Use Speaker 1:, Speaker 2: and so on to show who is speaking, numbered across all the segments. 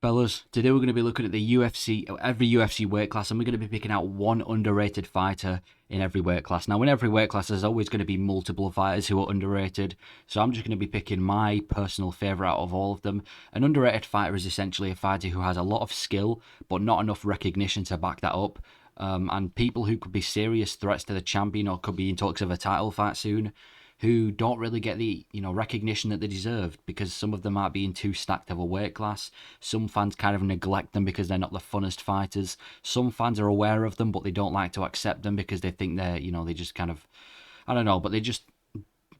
Speaker 1: Fellas, today we're going to be looking at the UFC, every UFC weight class, and we're going to be picking out one underrated fighter in every weight class. Now, in every weight class, there's always going to be multiple fighters who are underrated, so I'm just going to be picking my personal favourite out of all of them. An underrated fighter is essentially a fighter who has a lot of skill, but not enough recognition to back that up. And people who could be serious threats to the champion or could be in talks of a title fight soon, who don't really get the recognition that they deserve because some of them aren't being too stacked of a weight class. Some fans kind of neglect them because they're not the funnest fighters. Some fans are aware of them, but they don't like to accept them because they think they're, they just kind of, I don't know, but they just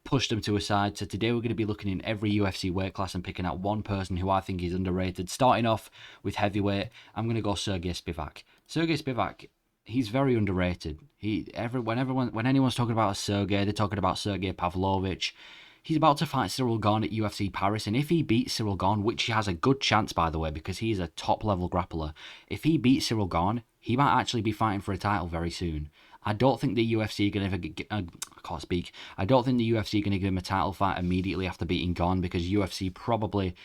Speaker 1: push them to a side. So today we're going to be looking in every UFC weight class and picking out one person who I think is underrated. Starting off with heavyweight, I'm going to go Sergey Spivak. Sergey Spivak, he's very underrated. When anyone's talking about Sergey, they're talking about Sergey Pavlovich. He's about to fight Cyril Gane at UFC Paris, and if he beats Cyril Gane, which he has a good chance, by the way, because he is a top-level grappler, if he beats Cyril Gane, he might actually be fighting for a title very soon. I don't think the UFC are going to I can't speak. I don't think the UFC are going to give him a title fight immediately after beating Gane, because UFC probably,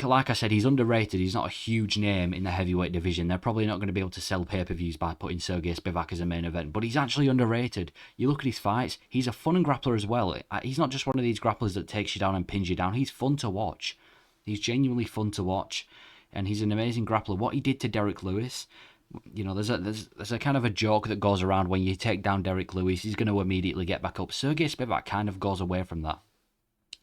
Speaker 1: like I said, he's underrated. He's not a huge name in the heavyweight division. They're probably not going to be able to sell pay-per-views by putting Sergey Spivak as a main event, but he's actually underrated. You look at his fights, he's a fun grappler as well. He's not just one of these grapplers that takes you down and pins you down. He's fun to watch. He's genuinely fun to watch, and he's an amazing grappler. What he did to Derek Lewis, there's a kind of a joke that goes around: when you take down Derek Lewis, he's going to immediately get back up. Sergey Spivak kind of goes away from that.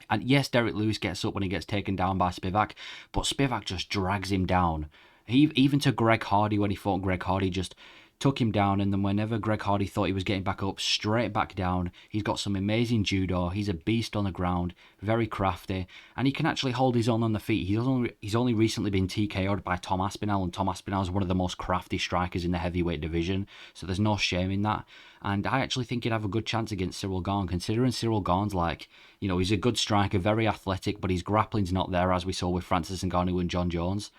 Speaker 1: And yes, Derek Lewis gets up when he gets taken down by Spivak, but Spivak just drags him down. Even to Greg Hardy, when he fought Greg Hardy, just took him down, and then whenever Greg Hardy thought he was getting back up, straight back down. He's got some amazing judo. He's a beast on the ground, very crafty, and he can actually hold his own on the feet. He's only recently been TKO'd by Tom Aspinall, and Tom Aspinall is one of the most crafty strikers in the heavyweight division, so there's no shame in that. And I actually think he'd have a good chance against Cyril Gane, considering Cyril Gane's he's a good striker, very athletic, but his grappling's not there, as we saw with Francis Ngannou and John Jones.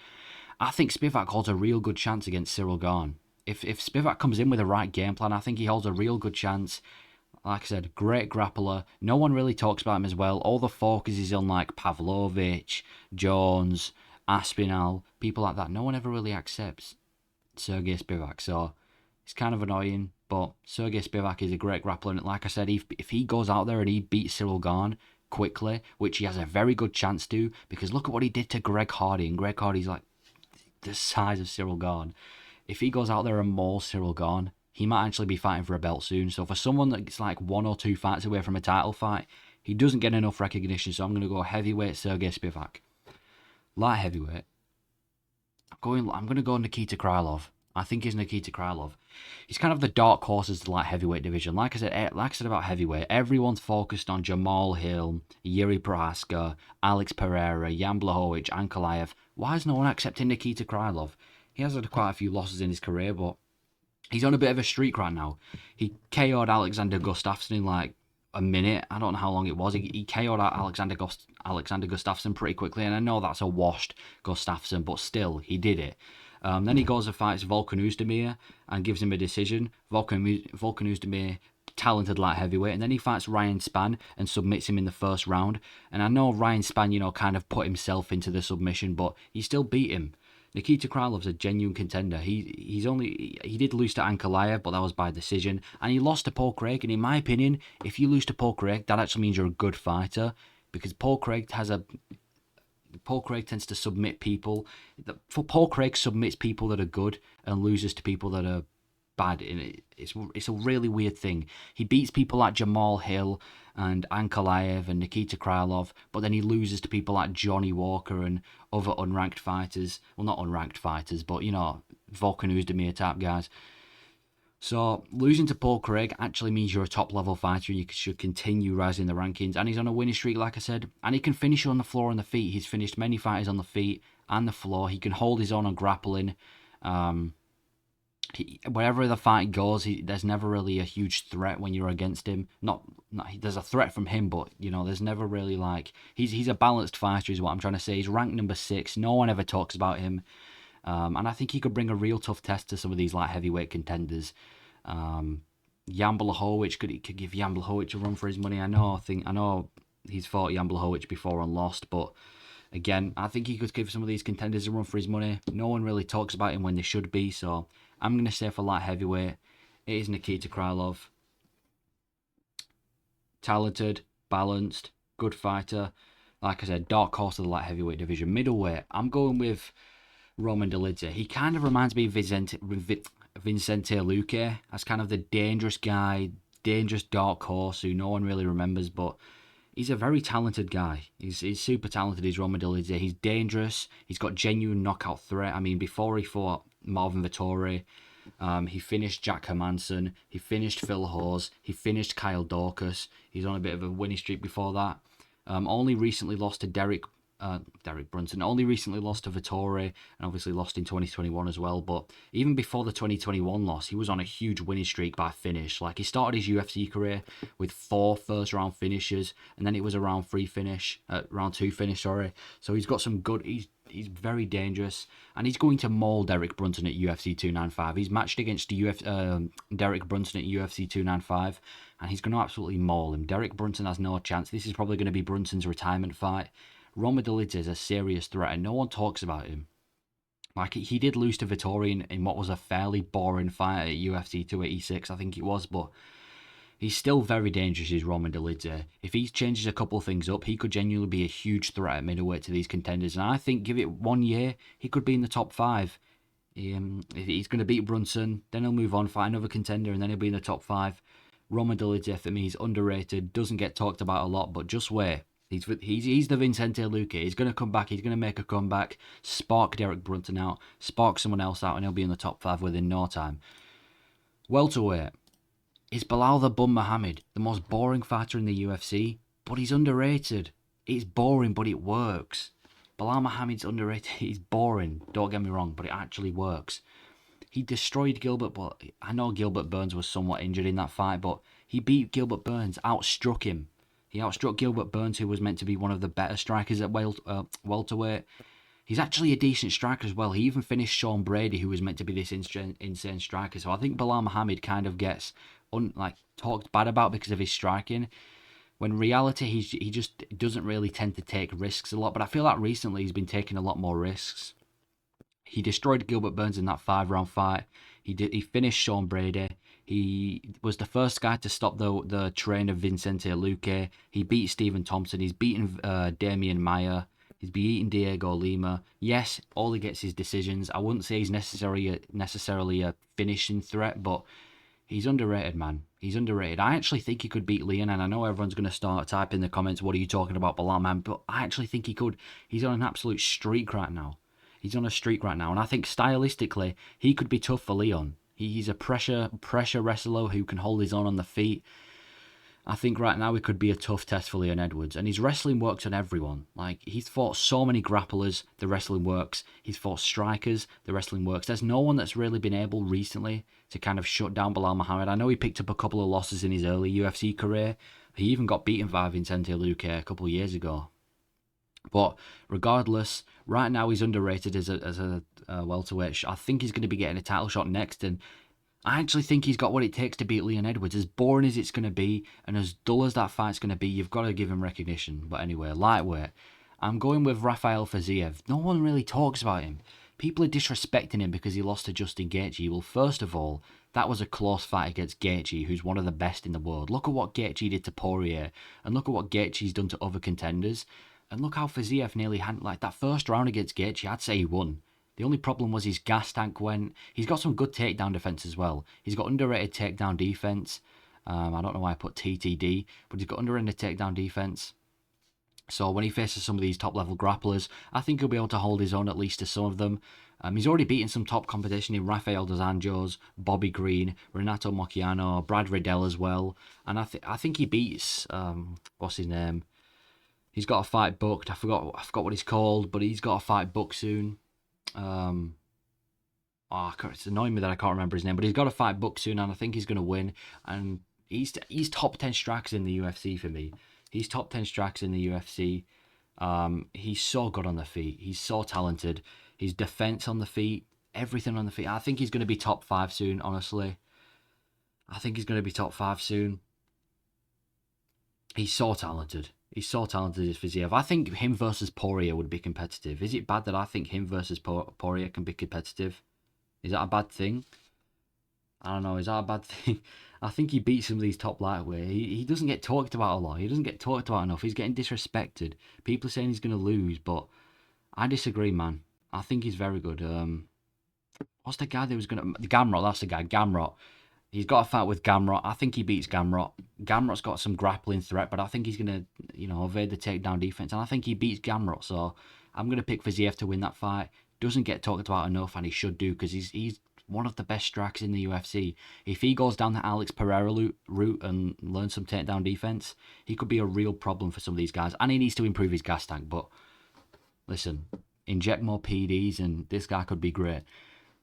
Speaker 1: I think Spivak holds a real good chance against Cyril Gane. If Spivak comes in with the right game plan, I think he holds a real good chance. Like I said, great grappler. No one really talks about him as well. All the focus is on Pavlovich, Jones, Aspinall, people like that. No one ever really accepts Sergey Spivak, so it's kind of annoying. But Sergey Spivak is a great grappler, and like I said, if he goes out there and he beats Cyril Gane quickly, which he has a very good chance to, because look at what he did to Greg Hardy, and Greg Hardy's like the size of Cyril Gane. If he goes out there and mauls Cyril Gane, he might actually be fighting for a belt soon. So for someone that's like 1 or 2 fights away from a title fight, he doesn't get enough recognition. So I'm going to go heavyweight Sergey Spivak. Light heavyweight, I'm going to go Nikita Krylov. I think he's Nikita Krylov. He's kind of the dark horse of the light heavyweight division. Like I said about heavyweight, everyone's focused on Jamal Hill, Yuri Prohaska, Alex Pereira, Jan Blachowicz, Ankalaev. Why is no one accepting Nikita Krylov? He has had quite a few losses in his career, but he's on a bit of a streak right now. He KO'd Alexander Gustafsson in a minute. I don't know how long it was. He KO'd Alexander Gustafsson pretty quickly, and I know that's a washed Gustafsson, but still, he did it. Then he goes and fights Volkan Oezdemir and gives him a decision. Volkan Oezdemir, talented light heavyweight, and then he fights Ryan Spann and submits him in the first round. And I know Ryan Spann, kind of put himself into the submission, but he still beat him. Nikita Krylov's a genuine contender. He did lose to Ankalaev, but that was by decision, and he lost to Paul Craig. And in my opinion, if you lose to Paul Craig, that actually means you're a good fighter, because Paul Craig tends to submit people. Paul Craig submits people that are good and loses to people that are bad. It's a really weird thing. He beats people like Jamal Hill and Ankalaev and Nikita Krylov, but then he loses to people like Johnny Walker and other unranked fighters. Well, not unranked fighters, but Volkan Oezdemir type guys. So losing to Paul Craig actually means you're a top level fighter and you should continue rising the rankings. And he's on a winning streak, like I said, and he can finish you on the floor and the feet. He's finished many fighters on the feet and the floor. He can hold his own on grappling. Wherever the fight goes, there's never really a huge threat when you're against him. There's a threat from him, but there's never really he's a balanced fighter is what I'm trying to say. He's ranked number 6. No one ever talks about him. And I think he could bring a real tough test to some of these light heavyweight contenders. Jan Blachowicz could give Jan Blachowicz a run for his money. I know he's fought Jan Blachowicz before and lost, but Again, I think he could give some of these contenders a run for his money. No one really talks about him when they should be, so I'm going to say for light heavyweight, it is Nikita Krylov. Talented, balanced, good fighter. Like I said, dark horse of the light heavyweight division. Middleweight, I'm going with Roman Dolidze. He kind of reminds me of Vincente Luque as kind of the dangerous guy, dangerous dark horse who no one really remembers, but he's a very talented guy. He's super talented, he's Roman Dolidze. He's dangerous. He's got genuine knockout threat. I mean, before he fought Marvin Vettori, he finished Jack Hermanson. He finished Phil Hawes. He finished Kyle Dorcas. He's on a bit of a winning streak before that. Only recently lost to Derek Brunson. Only recently lost to Vettori, and obviously lost in 2021 as well. But even before the 2021 loss, he was on a huge winning streak by finish. Like, he started his UFC career with 4 first-round finishes, and then it was a round 2 finish. Sorry. So he's got some good. He's very dangerous, and he's going to maul Derek Brunson at UFC 295. He's matched against Derek Brunson at UFC 295, and he's going to absolutely maul him. Derek Brunson has no chance. This is probably going to be Brunson's retirement fight. Roman Dolidze is a serious threat, and no one talks about him. Like, he did lose to Vettori in what was a fairly boring fight at UFC 286, I think it was, but he's still very dangerous, is Roman Dolidze. If he changes a couple of things up, he could genuinely be a huge threat at middleweight to these contenders. And I think, give it 1 year, he could be in the top 5. He's going to beat Brunson, then he'll move on, fight another contender, and then he'll be in the top 5. Roman Dolidze, for me, he's underrated, doesn't get talked about a lot, but just wait. He's the Vincente Luque. He's going to come back. He's going to make a comeback, spark Derek Brunson out, spark someone else out, and he'll be in the top 5 within no time. Welterweight. Is Belal the Bum Muhammad, the most boring fighter in the UFC, but he's underrated. It's boring, but it works. Belal Muhammad's underrated. He's boring, don't get me wrong, but it actually works. He destroyed Gilbert, but I know Gilbert Burns was somewhat injured in that fight, but he beat Gilbert Burns, outstruck him. He outstruck Gilbert Burns, who was meant to be one of the better strikers at welterweight. He's actually a decent striker as well. He even finished Sean Brady, who was meant to be this insane striker. So I think Belal Muhammad kind of gets talked bad about because of his striking. When in reality, he just doesn't really tend to take risks a lot. But I feel like recently he's been taking a lot more risks. He destroyed Gilbert Burns in that 5-round fight. He finished Sean Brady. He was the first guy to stop the train of Vincente Luque. He beat Stephen Thompson. He's beaten Damian Maia. He's beaten Diego Lima. Yes, all he gets is decisions. I wouldn't say he's necessarily a finishing threat, but he's underrated, man. He's underrated. I actually think he could beat Leon, and I know everyone's going to start typing in the comments, what are you talking about, Belal, man? But I actually think he could. He's on an absolute streak right now. And I think stylistically, he could be tough for Leon. He's a pressure wrestler who can hold his own on the feet. I think right now he could be a tough test for Leon Edwards. And his wrestling works on everyone. Like, he's fought so many grapplers, the wrestling works. He's fought strikers, the wrestling works. There's no one that's really been able recently to kind of shut down Belal Muhammad. I know he picked up a couple of losses in his early UFC career. He even got beaten by Vincente Luque a couple of years ago. But regardless, right now he's underrated as a welterweight. I think he's going to be getting a title shot next, and I actually think he's got what it takes to beat Leon Edwards. As boring as it's going to be, and as dull as that fight's going to be, you've got to give him recognition. But anyway, lightweight, I'm going with Rafael Fiziev. No one really talks about him. People are disrespecting him because he lost to Justin Gaethje. Well, first of all, that was a close fight against Gaethje, who's one of the best in the world. Look at what Gaethje did to Poirier, and look at what Gaethje's done to other contenders. And look how Fiziev nearly had, like, that first round against Gaethje, I'd say he won. The only problem was his gas tank went. He's got some good takedown defense as well. He's got underrated takedown defense. I don't know why I put TTD, but he's got underrated takedown defense. So when he faces some of these top-level grapplers, I think he'll be able to hold his own at least to some of them. He's already beaten some top competition in Rafael dos Anjos, Bobby Green, Renato Moicano, Brad Riddell as well. And I think he beats, what's his name? He's got a fight booked. I forgot what he's called, but he's got a fight booked soon. It's annoying me that I can't remember his name, but he's got a fight booked soon, and I think he's going to win. And he's top 10 strikers in the UFC for me. He's top 10 strikers in the UFC. He's so good on the feet. He's so talented. His defense on the feet, everything on the feet. I think he's going to be top 5 soon, honestly. I think he's going to be top 5 soon. He's so talented. He's so talented, this Fiziev. I think him versus Poirier would be competitive. Is it bad that I think him versus Poirier can be competitive? Is that a bad thing? I don't know. Is that a bad thing? I think he beats some of these top lightweight. He doesn't get talked about a lot. He doesn't get talked about enough. He's getting disrespected. People are saying he's going to lose, but I disagree, man. I think he's very good. What's the guy that was going to... Gamrot, that's the guy. Gamrot. He's got a fight with Gamrot. I think he beats Gamrot. Gamrot's got some grappling threat, but I think he's going to, evade the takedown defense. And I think he beats Gamrot. So I'm going to pick Fiziev to win that fight. Doesn't get talked about enough, and he should do, because he's one of the best strikers in the UFC. If he goes down the Alex Pereira route and learns some takedown defense, he could be a real problem for some of these guys. And he needs to improve his gas tank. But listen, inject more PDs, and this guy could be great.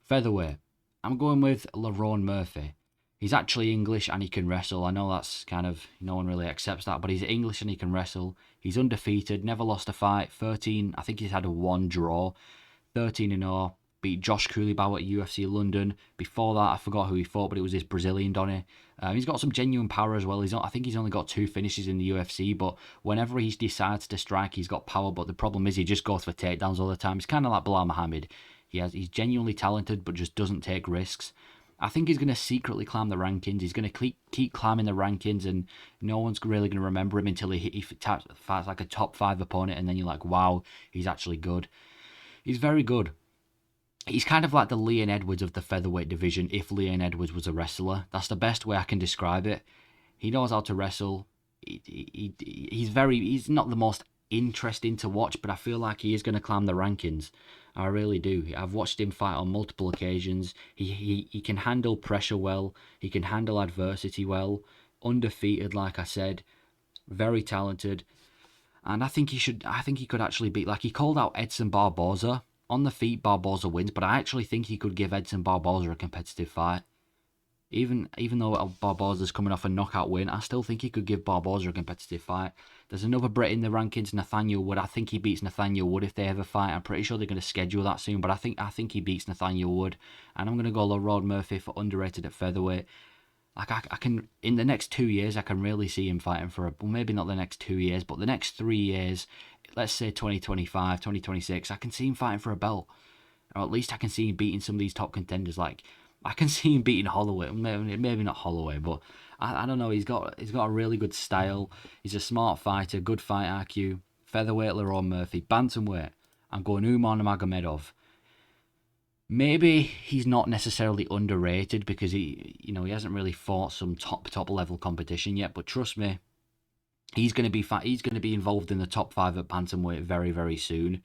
Speaker 1: Featherweight. I'm going with Lerone Murphy. He's actually English and he can wrestle. I know that's kind of, no one really accepts that, but he's English and he can wrestle. He's undefeated, never lost a fight. 13, I think he's had a 1 draw. 13-0, beat Josh Cooleybow at UFC London. Before that, I forgot who he fought, but it was this Brazilian Donny. He's got some genuine power as well. I think he's only got 2 finishes in the UFC, but whenever he decides to strike, he's got power. But the problem is he just goes for takedowns all the time. It's kind of like Bilal Muhammad. He's genuinely talented, but just doesn't take risks. I think he's going to secretly climb the rankings. He's going to keep climbing the rankings, and no one's really going to remember him until he fights like a top 5 opponent, and then you're like, wow, he's actually good. He's very good. He's kind of like the Leon Edwards of the featherweight division if Leon Edwards was a wrestler. That's the best way I can describe it. He knows how to wrestle. He's not the most interesting to watch, but I feel like he is going to climb the rankings. I really do. I've watched him fight on multiple occasions. He can handle pressure well. He can handle adversity well. Undefeated, like I said. Very talented. And I think he could actually beat... Like, he called out Edson Barboza. On the feet, Barboza wins, but I actually think he could give Edson Barboza a competitive fight. Even though Barboza's coming off a knockout win, I still think he could give Barboza a competitive fight. There's another Brit in the rankings, Nathaniel Wood. I think he beats Nathaniel Wood if they ever fight. I'm pretty sure they're going to schedule that soon, but I think he beats Nathaniel Wood. And I'm going to go Lerone Murphy for underrated at featherweight. Like, I can, in the next 2 years, I can really see him fighting for well, maybe not the next 2 years, but the next 3 years, let's say 2025, 2026, I can see him fighting for a belt. Or at least I can see him beating some of these top contenders. Like, I can see him beating Holloway. Maybe not Holloway, but I don't know. He's got a really good style. He's a smart fighter, good fight IQ. Featherweight, Lerone Murphy. Bantamweight, I'm going Umar Nurmagomedov. Maybe he's not necessarily underrated because he hasn't really fought some top level competition yet. But trust me, he's going to be involved in the top 5 at bantamweight very, very soon.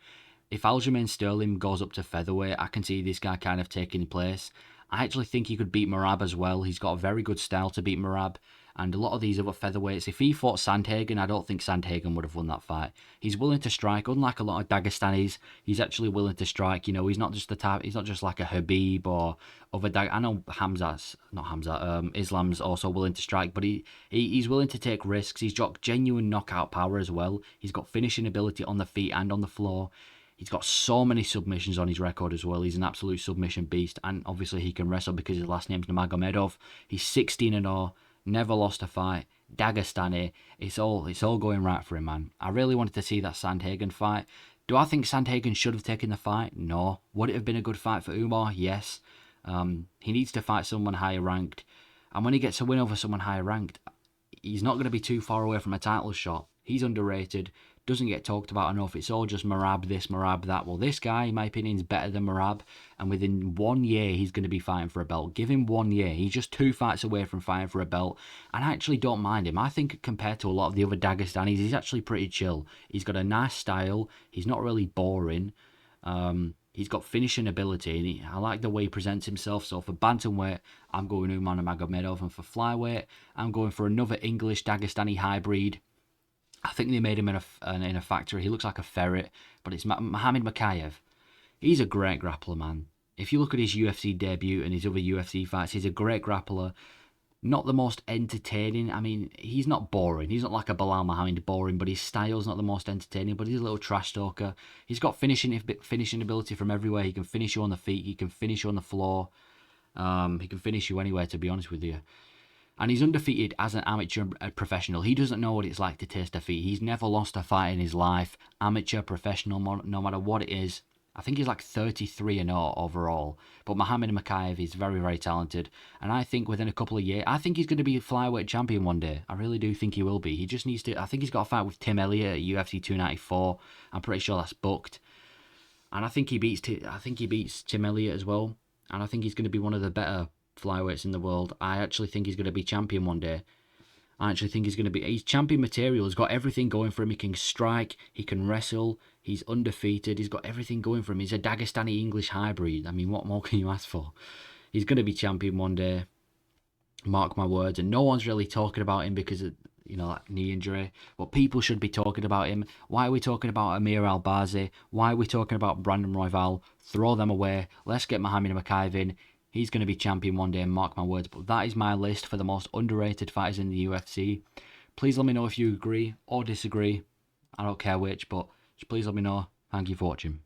Speaker 1: If Aljamain Sterling goes up to featherweight, I can see this guy kind of taking place. I actually think he could beat Merab as well. He's got a very good style to beat Merab. And a lot of these other featherweights, if he fought Sandhagen, I don't think Sandhagen would have won that fight. He's willing to strike, unlike a lot of Dagestanis. He's actually willing to strike. He's not just the type. He's not just like a Habib or other. I know Islam's also willing to strike, but he's willing to take risks. He's got genuine knockout power as well. He's got finishing ability on the feet and on the floor. He's got so many submissions on his record as well. He's an absolute submission beast, and obviously he can wrestle because his last name's Nurmagomedov. He's 16-0. Never lost a fight. Dagestani. It's all going right for him, man. I really wanted to see that Sandhagen fight. Do I think Sandhagen should have taken the fight? No. Would it have been a good fight for Umar? Yes. He needs to fight someone higher ranked. And when he gets a win over someone higher ranked, he's not going to be too far away from a title shot. He's underrated. Doesn't get talked about enough. It's all just Merab this, Merab that. Well, this guy, in my opinion, is better than Merab. And within 1 year, he's going to be fighting for a belt. Give him 1 year. He's just 2 fights away from fighting for a belt. And I actually don't mind him. I think compared to a lot of the other Dagestanis, he's actually pretty chill. He's got a nice style. He's not really boring. He's got finishing ability. And I like the way he presents himself. So for bantamweight, I'm going Umar Nurmagomedov. And for flyweight, I'm going for another English Dagestani hybrid. I think they made him in a factory. He looks like a ferret, but it's Mohamed Makayev. He's a great grappler, man. If you look at his UFC debut and his other UFC fights, he's a great grappler. Not the most entertaining. I mean, he's not boring. He's not like a Bilal Muhammad boring, but his style's not the most entertaining, but he's a little trash talker. He's got finishing ability from everywhere. He can finish you on the feet. He can finish you on the floor. He can finish you anywhere, to be honest with you. And he's undefeated as an amateur and professional. He doesn't know what it's like to taste defeat. He's never lost a fight in his life. Amateur, professional, no matter what it is. I think he's like 33-0 overall. But Muhammad Mokaev is very, very talented. And I think within a couple of years, I think he's going to be a flyweight champion one day. I really do think he will be. He just needs to, I think he's got a fight with Tim Elliott at UFC 294. I'm pretty sure that's booked. And I think he beats Tim Elliott as well. And I think he's going to be one of the better flyweights in the world. I actually think he's going to be champion one day. I actually think he's champion material. He's got everything going for him. He can strike, he can wrestle, he's undefeated, he's got everything going for him. He's a Dagestani English hybrid. I mean, what more can you ask for? He's going to be champion one day. Mark my words. And no one's really talking about him because of, that knee injury. But people should be talking about him. Why are we talking about Amir Albazi? Why are we talking about Brandon Royval? Throw them away. Let's get Muhammad Mokaev in. He's going to be champion one day, mark my words. But that is my list for the most underrated fighters in the UFC. Please let me know if you agree or disagree. I don't care which, but just please let me know. Thank you for watching.